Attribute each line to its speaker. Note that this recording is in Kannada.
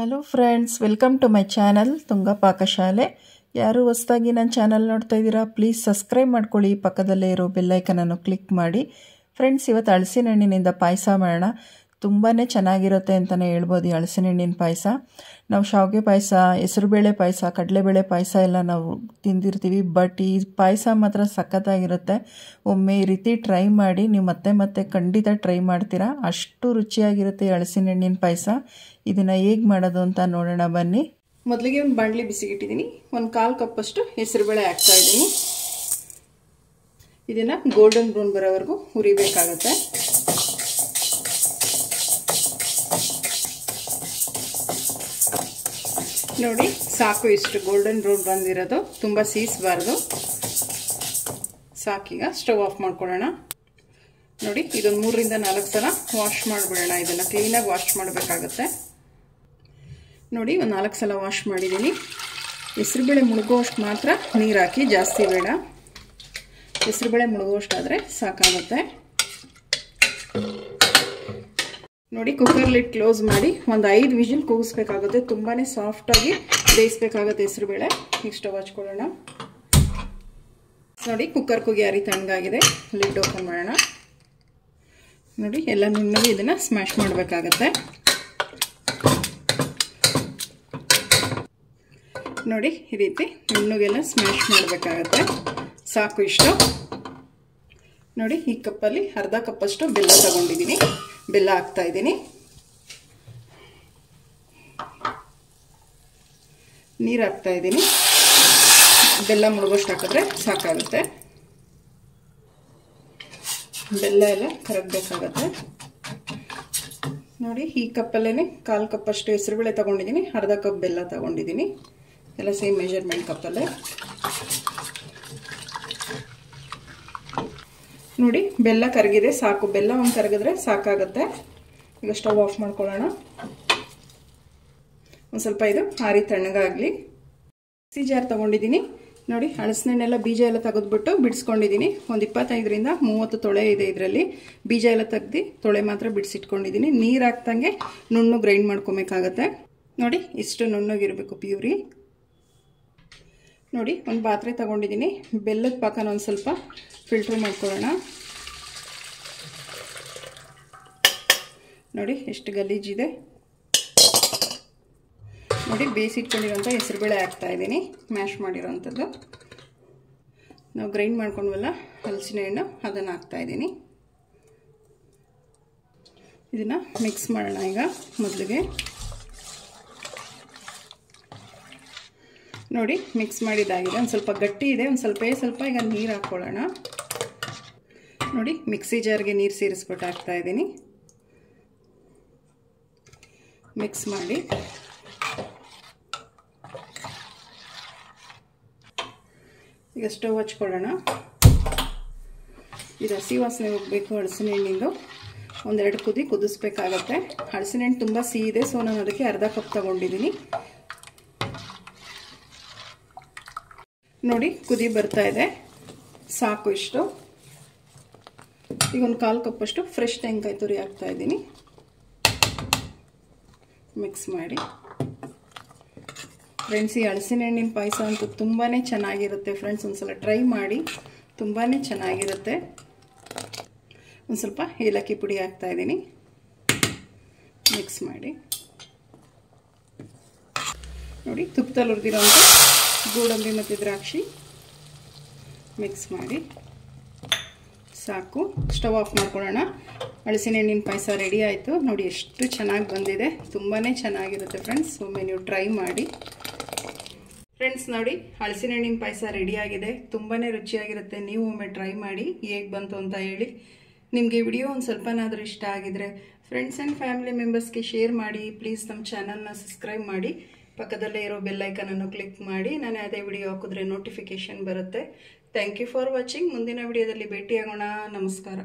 Speaker 1: Hello friends, welcome to my channel Tunga Pakashale. ಯಾರು ಹೊಸದಾಗಿ ನನ್ನ ಚಾನಲ್ ನೋಡ್ತಾ ಇದ್ದೀರಾ, ಪ್ಲೀಸ್ ಸಬ್ಸ್ಕ್ರೈಬ್ ಮಾಡ್ಕೊಳ್ಳಿ. ಪಕ್ಕದಲ್ಲೇ ಇರೋ ಬೆಲ್ಲೈಕನನ್ನು ಕ್ಲಿಕ್ ಮಾಡಿ. ಫ್ರೆಂಡ್ಸ್, ಇವತ್ತು ಹಲಸಿನ ಹಣ್ಣಿನಿಂದ ಪಾಯಸ ಮಾಡೋಣ. ತುಂಬಾ ಚೆನ್ನಾಗಿರುತ್ತೆ ಅಂತಲೇ ಹೇಳ್ಬೋದು ಈ ಹಲಸಿನ ಹಣ್ಣಿನ ಪಾಯಸ. ನಾವು ಶಾವಿಗೆ ಪಾಯಸ, ಹೆಸರುಬೇಳೆ ಪಾಯಸ, ಕಡಲೆಬೇಳೆ ಪಾಯಸ ಎಲ್ಲ ನಾವು ತಿಂದಿರ್ತೀವಿ. ಬಟ್ ಈ ಪಾಯಸ ಮಾತ್ರ ಸಖತ್ತಾಗಿರುತ್ತೆ. ಒಮ್ಮೆ ಈ ರೀತಿ ಟ್ರೈ ಮಾಡಿ, ನೀವು ಮತ್ತೆ ಖಂಡಿತ ಟ್ರೈ ಮಾಡ್ತೀರಾ. ಅಷ್ಟು ರುಚಿಯಾಗಿರುತ್ತೆ ಈ ಹಲಸಿನ ಹಣ್ಣಿನ ಪಾಯಸ. ಇದನ್ನು ಹೇಗೆ ಮಾಡೋದು ಅಂತ ನೋಡೋಣ ಬನ್ನಿ.
Speaker 2: ಮೊದಲಿಗೆ ಒಂದು ಬಾಣಲಿ ಬಿಸಿಗಿಟ್ಟಿದ್ದೀನಿ. ಒಂದು 1/4 ಕಪ್ಪಷ್ಟು ಹೆಸರುಬೇಳೆ ಹಾಕ್ತಾ ಇದ್ದೀನಿ. ಇದನ್ನು ಗೋಲ್ಡನ್ ಬ್ರೌನ್ ಬರೋವರೆಗೂ ಹುರಿಬೇಕಾಗತ್ತೆ. ನೋಡಿ, ಸಾಕು ಇಷ್ಟು ಗೋಲ್ಡನ್ ಬ್ರೌನ್ ಬಂದಿರೋದು, ತುಂಬ ಸೀಸಬಾರ್ದು. ಸಾಕೀಗ ಸ್ಟವ್ ಆಫ್ ಮಾಡ್ಕೊಳ್ಳೋಣ. ನೋಡಿ, ಇದೊಂದು 3 ರಿಂದ 4 ಸಲ ವಾಶ್ ಮಾಡಿಬಿಡೋಣ. ಇದನ್ನು ಕ್ಲೀನಾಗಿ ವಾಶ್ ಮಾಡಬೇಕಾಗತ್ತೆ. ನೋಡಿ, ಒಂದು 4 ಸಲ ವಾಶ್ ಮಾಡಿದ್ದೀನಿ. ಹೆಸರುಬೇಳೆ ಮುಳುಗೋಷ್ಟು ಮಾತ್ರ ನೀರು ಹಾಕಿ, ಜಾಸ್ತಿ ಬೇಡ. ಹೆಸರುಬೇಳೆ ಮುಳುಗೋಷ್ಟಾದರೆ ಸಾಕಾಗುತ್ತೆ. ನೋಡಿ, ಕುಕ್ಕರ್ ಲಿಡ್ ಕ್ಲೋಸ್ ಮಾಡಿ ಒಂದು 5 ವಿಜಿಲ್ ಕೂಗಿಸ್ಬೇಕಾಗುತ್ತೆ. ತುಂಬಾ ಸಾಫ್ಟಾಗಿ ಬೇಯಿಸ್ಬೇಕಾಗುತ್ತೆ ಹೆಸರುಬೇಳೆ. ಈಗ ಸ್ಟವ್ ಹಚ್ಕೊಳ್ಳೋಣ. ನೋಡಿ, ಕುಕ್ಕರ್ ಕೂಗಿ ಯಾರಿ ತಣ್ಣಗಾಗಿದೆ. ಲಿಡ್ ಓಪನ್ ಮಾಡೋಣ. ನೋಡಿ, ಎಲ್ಲ ನುಣ್ಣಗೆ ಇದನ್ನು ಸ್ಮ್ಯಾಶ್ ಮಾಡಬೇಕಾಗತ್ತೆ. ನೋಡಿ, ಈ ರೀತಿ ನುಣ್ಣಗೆಲ್ಲ ಸ್ಮ್ಯಾಶ್ ಮಾಡಬೇಕಾಗತ್ತೆ. ಸಾಕು ಇಷ್ಟು. ನೋಡಿ, ಈ ಕಪ್ಪಲ್ಲಿ ಅರ್ಧ ಕಪ್ಪಷ್ಟು ಬೆಲ್ಲ ತಗೊಂಡಿದ್ದೀನಿ. ಬೆಲ್ಲ ಹಾಕ್ತಾ ಇದ್ದೀನಿ. ನೀರು ಹಾಕ್ತಾ ಇದ್ದೀನಿ. ಬೆಲ್ಲ ಮುಳುಗೋಷ್ಟು ಹಾಕಿದ್ರೆ ಸಾಕಾಗುತ್ತೆ. ಬೆಲ್ಲ ಎಲ್ಲ ಕರಗಬೇಕಾಗತ್ತೆ. ನೋಡಿ, ಈ ಕಪ್ಪಲ್ಲೇ 1/4 ಕಪ್ಪಷ್ಟು ಹೆಸರುಬೇಳೆ ತಗೊಂಡಿದ್ದೀನಿ. ಅರ್ಧ ಕಪ್ ಬೆಲ್ಲ ತಗೊಂಡಿದ್ದೀನಿ. ಎಲ್ಲ ಸೇಮ್ ಮೆಜರ್ಮೆಂಟ್ ಕಪ್ಪಲ್ಲೇ. ನೋಡಿ, ಬೆಲ್ಲ ಕರಗಿದೆ, ಸಾಕು. ಬೆಲ್ಲ ಒಂದು ಕರಗಿದ್ರೆ ಸಾಕಾಗುತ್ತೆ. ಈಗ ಸ್ಟವ್ ಆಫ್ ಮಾಡ್ಕೊಳ್ಳೋಣ. ಒಂದು ಸ್ವಲ್ಪ ಇದು ಆರಿ ತಣ್ಣಗಾಗಲಿ. ಮಿಕ್ಸಿ ಜಾರ್ ತೊಗೊಂಡಿದ್ದೀನಿ. ನೋಡಿ, ಹಲಸಿನ ಹಣ್ಣೆಲ್ಲ ಬೀಜ ಎಲ್ಲ ತೆಗೆದ್ಬಿಟ್ಟು ಬಿಡಿಸ್ಕೊಂಡಿದ್ದೀನಿ. ಒಂದು 25 ರಿಂದ 30 ತೊಳೆ ಇದೆ ಇದರಲ್ಲಿ. ಬೀಜ ಎಲ್ಲ ತೆಗ್ದು ತೊಳೆ ಮಾತ್ರ ಬಿಡಿಸಿಟ್ಕೊಂಡಿದ್ದೀನಿ. ನೀರು ಹಾಕ್ದಂಗೆ ನುಣ್ಣು ಗ್ರೈಂಡ್ ಮಾಡ್ಕೊಬೇಕಾಗತ್ತೆ. ನೋಡಿ, ಇಷ್ಟು ನುಣ್ಣಗಿರಬೇಕು ಪ್ಯೂರಿ. ನೋಡಿ, ಒಂದು ಪಾತ್ರೆ ತಗೊಂಡಿದ್ದೀನಿ. ಬೆಲ್ಲದ ಪಾಕನ ಒಂದು ಸ್ವಲ್ಪ ಫಿಲ್ಟ್ರ್ ಮಾಡ್ಕೊಳ್ಳೋಣ. ನೋಡಿ, ಎಷ್ಟು ಗಲೀಜಿದೆ. ನೋಡಿ, ಬೇಯಿಸಿಟ್ಕೊಂಡಿರೋಂಥ ಹೆಸರುಬೇಳೆ ಹಾಕ್ತಾ ಇದ್ದೀನಿ, ಮ್ಯಾಶ್ ಮಾಡಿರೋವಂಥದ್ದು. ನಾವು ಗ್ರೈಂಡ್ ಮಾಡ್ಕೊಂಡ್ವಲ್ಲ ಹಲಸಿನ ಹಣ್ಣು, ಅದನ್ನು ಹಾಕ್ತಾ ಇದ್ದೀನಿ. ಇದನ್ನು ಮಿಕ್ಸ್ ಮಾಡೋಣ ಈಗ. ಮೊದಲಿಗೆ ನೋಡಿ, ಮಿಕ್ಸ್ ಮಾಡಿದ್ದಾಗಿದೆ. ಒಂದು ಸ್ವಲ್ಪ ಗಟ್ಟಿ ಇದೆ, ಒಂದು ಸ್ವಲ್ಪ ಈಗ ನೀರು ಹಾಕ್ಕೊಳ್ಳೋಣ. ನೋಡಿ, ಮಿಕ್ಸಿ ಜಾರ್ಗೆ ನೀರು ಸೇರಿಸ್ಬಿಟ್ಟು ಹಾಕ್ತಾ ಇದ್ದೀನಿ. ಮಿಕ್ಸ್ ಮಾಡಿ ಈಗ ಸ್ಟವ್ ಹಚ್ಕೊಳ್ಳೋಣ. ಇದು ಹಸಿ ವಾಸನೆ ಹೋಗಬೇಕು ಹಲಸಿನ ಹಣ್ಣಿಂದು. 1-2 ಕುದಿ ಕುದಿಸ್ಬೇಕಾಗತ್ತೆ. ಹಲಸಿನ ಹಣ್ಣು ತುಂಬ ಸಿಹಿ ಇದೆ, ಸೊ ನಾನು ಅದಕ್ಕೆ ಅರ್ಧ ಕಪ್ ತಗೊಂಡಿದ್ದೀನಿ. ನೋಡಿ, ಕುದಿ ಬರ್ತಾ ಇದೆ, ಸಾಕು ಇಷ್ಟು. ಈಗ ಒಂದು 1/4 ಕಪ್ಪಷ್ಟು ಫ್ರೆಶ್ ತೆಂಗಿನಕಾಯಿ ತುರಿ ಹಾಕ್ತಾ ಇದ್ದೀನಿ. ಮಿಕ್ಸ್ ಮಾಡಿ. ಫ್ರೆಂಡ್ಸ್, ಈ ಹಲಸಿನ ಹಣ್ಣಿನ ಪಾಯಸ ಅಂತೂ ತುಂಬಾ ಚೆನ್ನಾಗಿರುತ್ತೆ. ಫ್ರೆಂಡ್ಸ್, ಒಂದ್ಸಲ ಟ್ರೈ ಮಾಡಿ, ತುಂಬಾ ಚೆನ್ನಾಗಿರುತ್ತೆ. ಒಂದು ಸ್ವಲ್ಪ ಏಲಕ್ಕಿ ಪುಡಿ ಹಾಕ್ತಾ ಇದ್ದೀನಿ. ಮಿಕ್ಸ್ ಮಾಡಿ. ನೋಡಿ, ತುಪ್ಪದಲ್ಲಿ ಹುರಿದಿರೋಂಥ ಗೋಡಂಬಿ ಮತ್ತು ದ್ರಾಕ್ಷಿ ಮಿಕ್ಸ್ ಮಾಡಿ. ಸಾಕು. ಸ್ಟವ್ ಆಫ್ ಮಾಡ್ಕೊಳ್ಳೋಣ. ಹಲಸಿನ ಹಣ್ಣಿನ ಪಾಯಸ ರೆಡಿ ಆಯಿತು. ನೋಡಿ, ಎಷ್ಟು ಚೆನ್ನಾಗಿ ಬಂದಿದೆ. ತುಂಬಾ ಚೆನ್ನಾಗಿರುತ್ತೆ ಫ್ರೆಂಡ್ಸ್. ಒಮ್ಮೆ ನೀವು ಟ್ರೈ ಮಾಡಿ. ಫ್ರೆಂಡ್ಸ್, ನೋಡಿ, ಹಲಸಿನ ಹಣ್ಣಿನ ಪಾಯಸ ರೆಡಿಯಾಗಿದೆ. ತುಂಬಾ ರುಚಿಯಾಗಿರುತ್ತೆ. ನೀವು ಒಮ್ಮೆ ಟ್ರೈ ಮಾಡಿ, ಹೇಗೆ ಬಂತು ಅಂತ ಹೇಳಿ. ನಿಮಗೆ ವಿಡಿಯೋ ಒಂದು ಸ್ವಲ್ಪನಾದರೂ ಇಷ್ಟ ಆಗಿದ್ರೆ ಫ್ರೆಂಡ್ಸ್ ಆ್ಯಂಡ್ ಫ್ಯಾಮಿಲಿ ಮೆಂಬರ್ಸ್ಗೆ ಶೇರ್ ಮಾಡಿ. ಪ್ಲೀಸ್ ನಮ್ಮ ಚಾನಲ್ನ ಸಬ್ಸ್ಕ್ರೈಬ್ ಮಾಡಿ. ಪಕ್ಕದಲ್ಲೇ ಇರೋ ಬೆಲ್ಲೈಕನನ್ನು ಕ್ಲಿಕ್ ಮಾಡಿ. ನಾನು ಅದೇ ವಿಡಿಯೋ ಹಾಕಿದ್ರೆ ನೋಟಿಫಿಕೇಶನ್ ಬರುತ್ತೆ. Thank you for watching. ಮುಂದಿನ ವಿಡಿಯೋದಲ್ಲಿ ಭೇಟಿಯಾಗೋಣ. ನಮಸ್ಕಾರ.